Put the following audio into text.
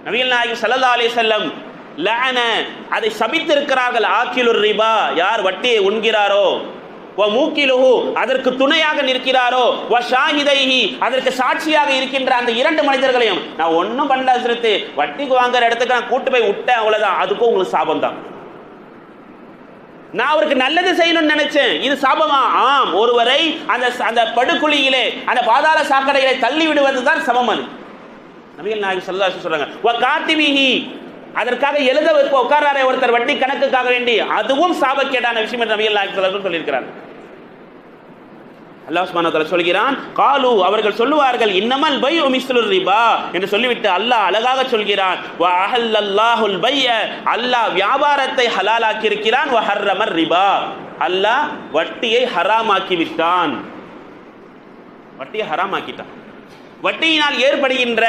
நபிகள் நாயகம் ஸல்லல்லாஹு அலைஹி வஸல்லம் லஅன அதை சபித்திருக்கிறார்கள். ஆக்கிலுர் ரிபா, யார் வட்டியை உண்கிறாரோ, வ மூக்கிலுஹு அதற்கு துணையாக நிற்கிறாரோ, வ ஷாஹிதைஹி அதற்கு சாட்சியாக இருக்கின்ற அந்த இரண்டு மனிதர்களையும், நான் ஒன்றும் பண்ணல ஹஸ்ரத், வட்டிக்கு வாங்குற இடத்துக்கு நான் கூட்டு போய் விட்டேன், அவ்வளவுதான், அதுக்கும் உங்களுக்கு சாபம் தான். நான் அவருக்கு நல்லது செய்யணும்னு நினைச்சேன், இது சாபமா? ஆம். ஒருவரை அந்த படுகுழியிலே, அந்த பாதாள சாக்கடையிலே தள்ளி விடுவதுதான் சமம். அது நபிகள் நாயகம் ஸல்லல்லாஹு அலைஹி வஸல்லம் சொல்றாங்க. வ காத்திபிஹி அதற்காக எழுத வைப்ப உட்காராரே ஒருத்தர் வட்டி கணக்குக்காக வேண்டி, அதுவும் சாபக்கேடான விஷயம் என்று நபிகள் நாயகம் ஸல்லல்லாஹு அலைஹி வஸல்லம் சொல்லியிருக்கிறார். அல்லாஹ் சுப்ஹானஹு வ தஆலா சொல்கிறான், காலு அவர்கள் சொல்லுவார்கள், இன்னமல் பைஉ மிஸ்லுர் ரிபா என்று சொல்லிவிட்டு அல்லாஹ் அழகாக சொல்கிறான், வ அஹல்லல்லாஹுல் பைஅ அல்லாஹ் வியாபாரத்தை ஹலாலாக்கி இருக்கிறான், வ ஹர்ரமர் ரிபா அல்லாஹ் வட்டியை ஹராமாக்கி விட்டான். வட்டியை ஹராமாக்கிட்டான். வட்டியினால் ஏற்படுகின்ற